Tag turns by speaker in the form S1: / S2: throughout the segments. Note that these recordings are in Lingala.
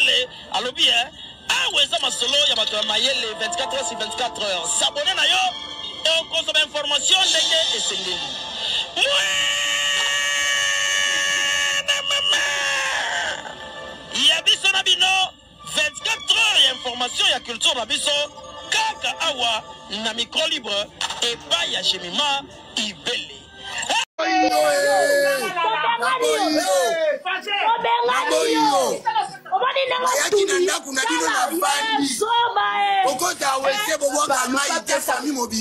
S1: Mayele, alobi weza masolo ya bato ya Mayele 24 heures sur 24 heures. S'abonner na yo et consommer information ndenge esengeli. Ya biso na bino 24 heures ya information ya culture na biso kaka awa na micro libre et pas ya Jemima Ibele.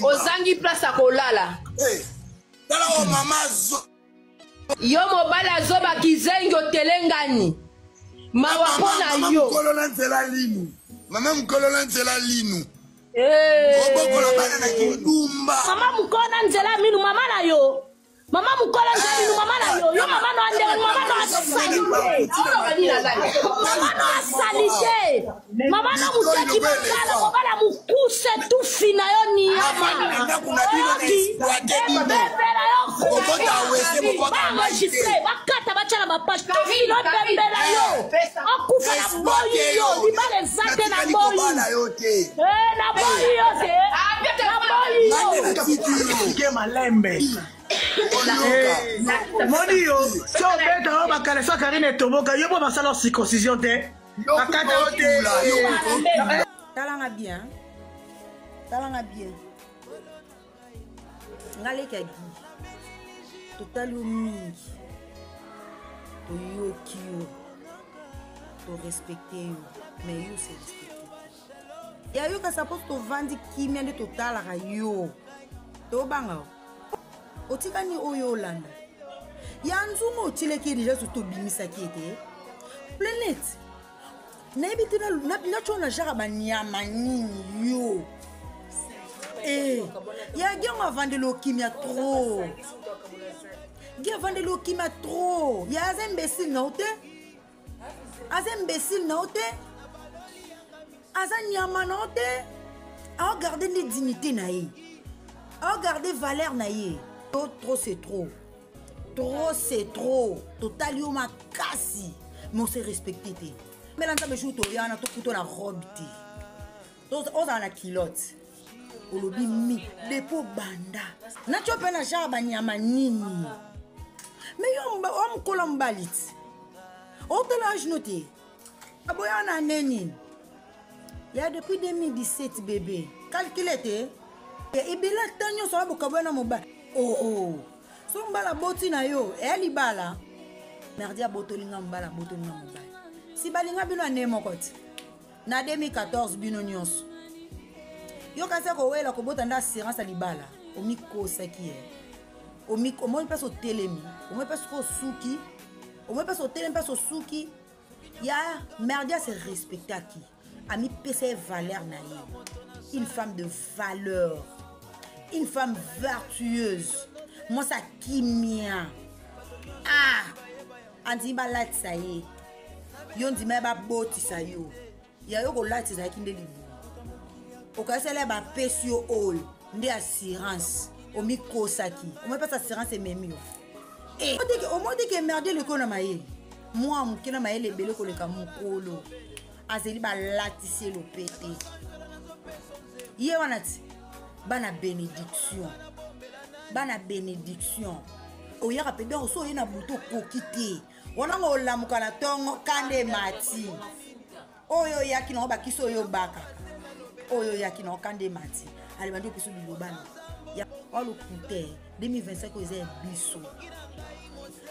S2: Ozangi place à kolala. Yo mobala zoba kizengo telengani. Mawapona yo.
S3: Mama mkolona nzela linu.
S4: Mama mukona nzela minu mama na yo. Mama mukola nzela mama na yo. Yo mama no ande mama no asalite. Mama no asalite. Mama no mutaki bakala mobala mukuse tu fina yo ni yama. Bembela yo. Enregistré bakata bachala bapage. Fino bembela yo. Akufa na boyi yo. Libale zate na boyi. Na boyi yo te. Na boyi yo.
S5: Malembe. Moni yo, si on met dans ma calessa Karine Tomoka, yo pas ça leur circoncision te.
S6: Talanga bien. Talanga bien. Ngale kagi. Total mingi. To yo kio. To respecter yo. Mais yo c'est respecter. Ya yo ka suppose to vandi kimia de total ra yo. To banga. Otikani oyo landa. Yanzungo otileki déjà surtout bimisa ki ete. Planet. Na ebitina na chona jara banyama nini yo. Ya gyango vande lo kimia trop. Gya vande lo kimia trop. Ya aza imbécile na ote. Aza imbécile na ote. Aza nyama na ote. A garder les dignités na ye. A garder valeur na ye. Trop c'est trop. Trop c'est trop. Total yo ma kasi. Mais on s'est respecté. Mais là, on to yana to kuto la robe. On a la culotte. On lobi mi depo banda. Na chope na jaba nyama nini. Mais yo on kolombalit. On te l'âge noté. Aboya na neni. Il y a depuis 2017 bébé. Calculez. Et bien là tanyo so abokabo na moba. Oh, so mbala boti na yo, eli bala. Merdia botolinga mbala botolinga mbala. Si balinga bino anemo koti. Na 2014 bino nyonso. Yo kase ko wela ko botanda assurance libala. Omi ko saki e. Omi ko mo peso telemi. Omi peso ko suki. Omi peso telemi peso suki. Ya merdia se respecter qui. Ami pese valeur na ye. Une femme de valeur. Une femme vertueuse. Moi, ça kimia. Anti ba light ça y est. Yon di me ba boti ça yo. Ya yo ko light ça ki ndeli. O ka sele ba pesio all. Ndi assurance. O mi ko saki. O me pas assurance et même yo. Et au moins que merde le ko na maye. Moi mon kina maye le bele ko le ka mukolo. Azeli ba latisse lo pété. Ye wanati. Bana bénédiction. Bana bénédiction. Oya rapide oso yena buto kokite. Wana ngola mukana tongo kande mati. Oyo yaki no ba kiso yo baka. Oyo yaki no kande mati. Ali bandi opiso bilobana. Ya olu kute 2025 oze biso.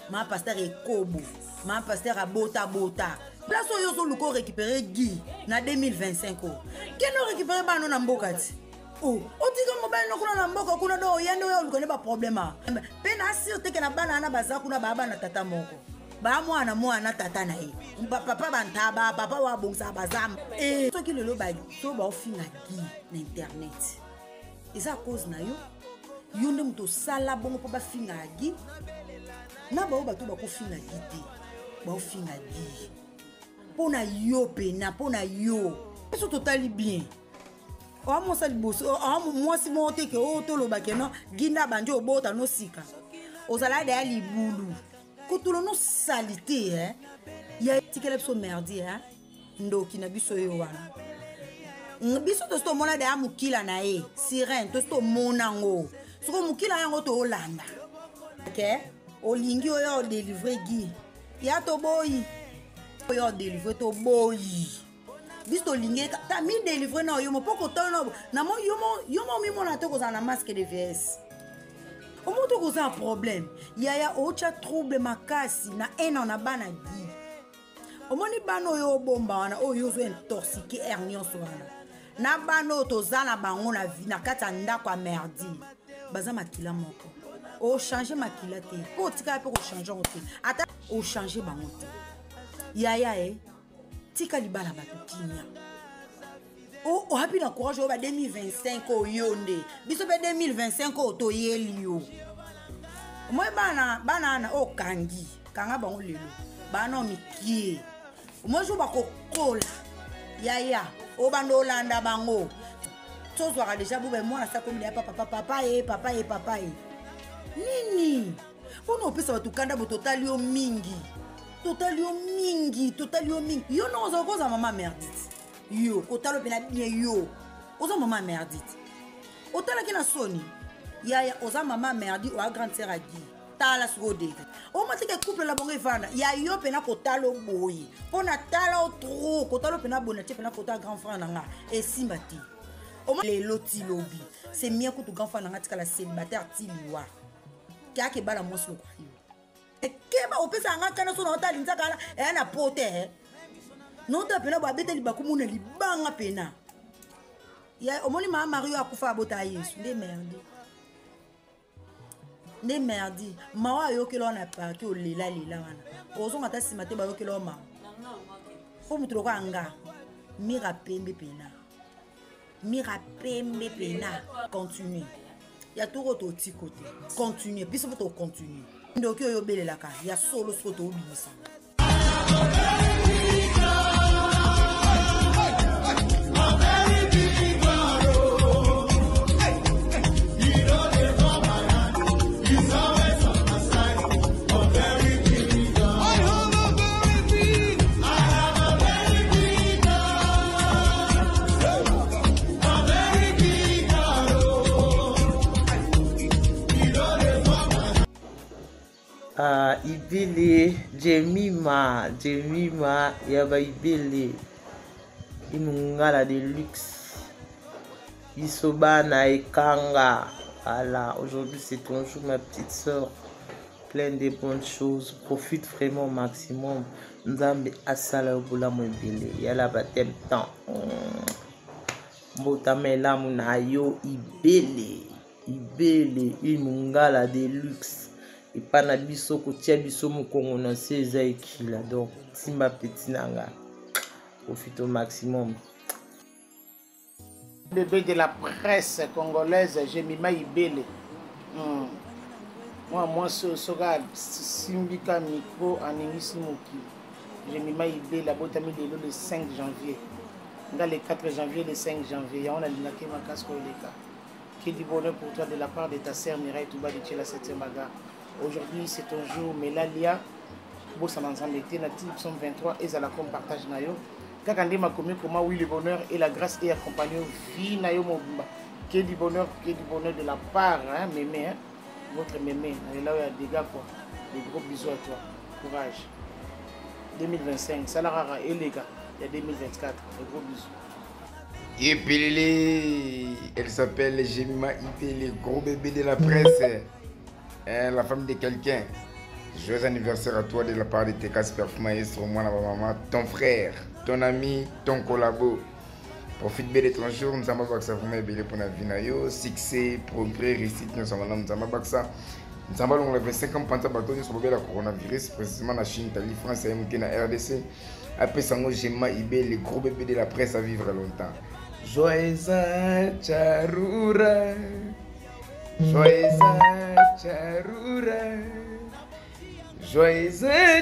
S6: Ma pasteur Ekobo, ma pasteur abota bota. Place oyo so luko récupérer Guy na 2025 o. Keno récupérer bano na mbokati. Oh, otika mobile no kuna na mboka kuna do yende yo lukone ba problema. Pe na asirte ke na bana na baza kuna baba na tata moko. Ba mwana tata na ye. Papa bantaba, papa wa bongsa bazam. So ki lelo ba so ba ofinga Guy na internet. Eza cause na yo. Yo nde mto sala bongo po ba finga Guy. Na ba o ba to ba ko finga Guy te. Ba ofinga Guy. Pona yo pe na pona yo. Eso totally bien. Oh mon sali bosso, oh moi si monte que oh to lo bakeno, ginda banjo bota no sika. Ozala de ali bulu. Kotulo no salité hein. Ya tikele so merdi hein. ndoki na biso yo wana biso to sto mona da mukila na ye sirène to sto mona ngo soko mukila yango to olanda okay olingi oyo délivrer gi ya to boyi oyo délivrer to boyi biso lingi ta mi délivrer na yo mo poko to na mo yo mo mi mona to ko na masque de VS o mo to ko za problème ya ocha trouble makasi na ena na bana gi o moni bano yo bomba wana oyo zo intoxiqué hernion so wana na bano to zana bango na vie na kata ndako a merdi baza makila moko o changer makila te po tika pe ko changer te ata o changer bango te yaya tika libala batukinya o happy na courage o ba 2025 o yonde biso be 2025 o to yelio moi bana na o kangi kanga bango lelo bana mikie moi jo ba kokola yaya o bando landa bango tozwaka déjà bobe mwana sa komi ya papa nini ono pesa batukanda bo totali yo mingi yo no ozo koza mama merdite yo kotalo pena bien yo ozo mama merdite otala kina soni yaya oza mama merdi o grande sœur agi tala sode o matike couple la bongo evanda ya yo pena kotalo boyi pona tala o trop kotalo pena bonate pena kota grand frère nanga e simbati o le loti lobi c'est mien ko to grand frère nanga tika la célibataire tiliwa kya ke bala moso ko yo e keba o pesa nga kana so na otali nzakala e na pote no ta pena ba beteli bakumuna libanga pena ya o moni mama Mario akufa abota Yesu nde merdi mawa yokelo na parki o lela wana ozo ngata simate ba yokelo ma fo mutro ko anga mira pembe pena continue ya toko to tikote continue biso to continue ndo ki yo belela ka ya solo so to obisa
S7: Ibele Jemima yaba Ibele Imungala de luxe Isobana Ekanga. Voilà, aujourd'hui c'est ton jour ma petite soeur, plein de bonnes choses, profite vraiment au maximum. Nzambe asala bula mo Ibele yala batem temps mbotamela muna yo Ibele Imungala de luxe. Et pas na biso ko tia biso mokongo na seza ekila donc simba petit nanga profite au maximum.
S8: Bébé de la presse congolaise Jemima Ibele. Moi soga simbika micro aningisi moki. Jemima Ibele abotami le 5 janvier. Dans le 4 janvier, le 5 janvier, on a linké ma casque au Leka. Qui dit bonheur pour toi de la part de ta sœur Mireille Touba de Tchela 7e bagarre. Aujourd'hui, c'est ton jour, Melalia. Bossa ensemble était natif 23 et à la com partage nayo. Kakande ma commis comment oui le bonheur et la grâce est accompagné vie nayo mobimba. Que du bonheur de la part hein mémé hein. Votre mémé, là où il y a des dégâts quoi. Des gros bisous à toi. Courage. 2025, Salarara et les gars, il y a 2024. Des gros bisous.
S3: Ibele, elle s'appelle Jemima Ibele, gros bébé de la presse. La femme de quelqu'un. Joyeux anniversaire à toi de la part de tes Casper Maestro, moi, maman, ton frère, ton ami, ton collabo. Profite bien de ton jour, nous avons baksa vraiment bien pour la vie. Succès, progrès, réussite, nous avons baksa. Nous avons le 25 ans pendant bateau sur le coronavirus, précisément la Chine, l'Italie, France et la RDC. Après ça, Jemima Ibele, les gros bébés de la presse à vivre longtemps. Joyeux Charura. Joyeux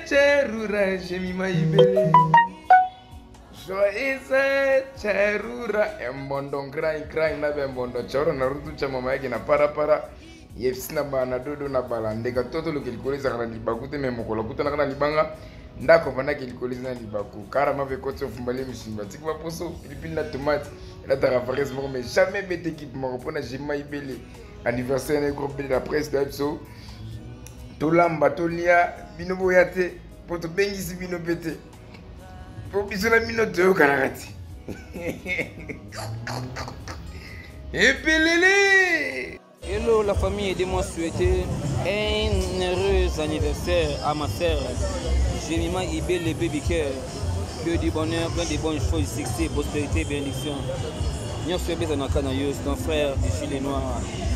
S3: Charura, Jemima Ibele. Joyeux Charura, Mbondo cry na Mbondo choro na rutu cha mama yake na para yefsi na bana dodo na bala ndeka toto lokelikoleza kana libakute me mokolo kutana kana libanga ndako pendant qu'il colise na libako carrément avec côté fumbale mishimba tiki ba poso pilipili na tomate la tarafares moko mais jamais bête équipe moko pona jima ibele anniversaire na groupe de la presse d'Abso tolamba tolia bino boyate poto bengisi bino pété pour bisola bino to kanakati et pelele.
S9: Hello la famille, aidez-moi à souhaiter un heureux anniversaire à ma sœur Jemima Ibele le baby care. Que du bonheur, plein de bonnes choses, succès, prospérité, bénédiction. Nous sommes bien dans Canaïos, ton frère du Chili Noir,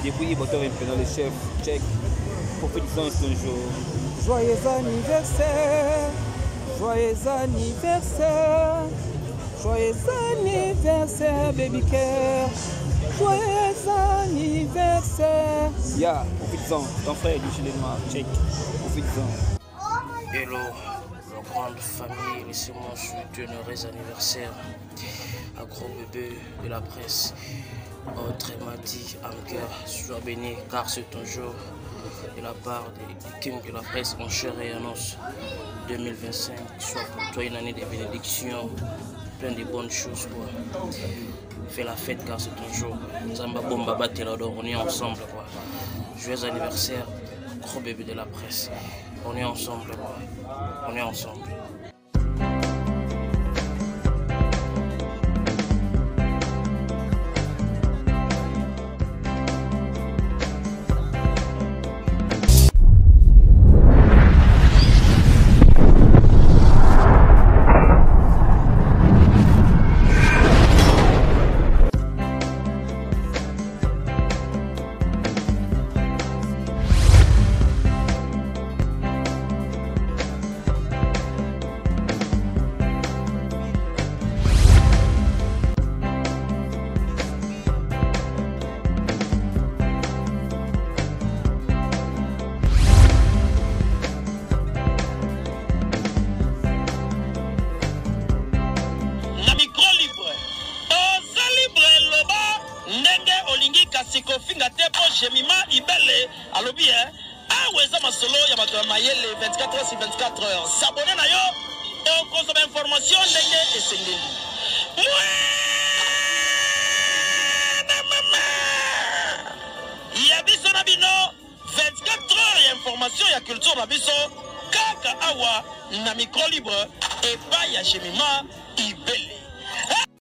S9: depuis Ibotor dans le chef, check. Profitons ce jour. Joyeux anniversaire, joyeux anniversaire, joyeux anniversaire, baby care. Joyeux anniversaire. Ya, profitons, ton frère du Chili Noir, check. Profitons.
S10: Hello, la grande famille, laissez-moi souhaiter un heureux anniversaire à gros bébé de la presse. Autre m'a dit, Amker, sois béni car c'est ton jour. De la part des kings de la presse en chair et en os 2025, soit pour toi une année de bénédiction, plein de bonnes choses. Quoi. Fais la fête car c'est ton jour. Zamba Bomba Batelador, on est ensemble. Quoi. Joyeux anniversaire, gros bébé de la presse. On est ensemble. Quoi. On est ensemble.
S1: Kofinga tepo Jemima Ibele alobi aweza masolo ya bato ya mayele 24 heures sur 24 heures s'abonner na yo et kozoma information ndenge esengeli ya biso na bino 24 heures ya information ya culture na biso kaka awa na micro libre epai ya Jemima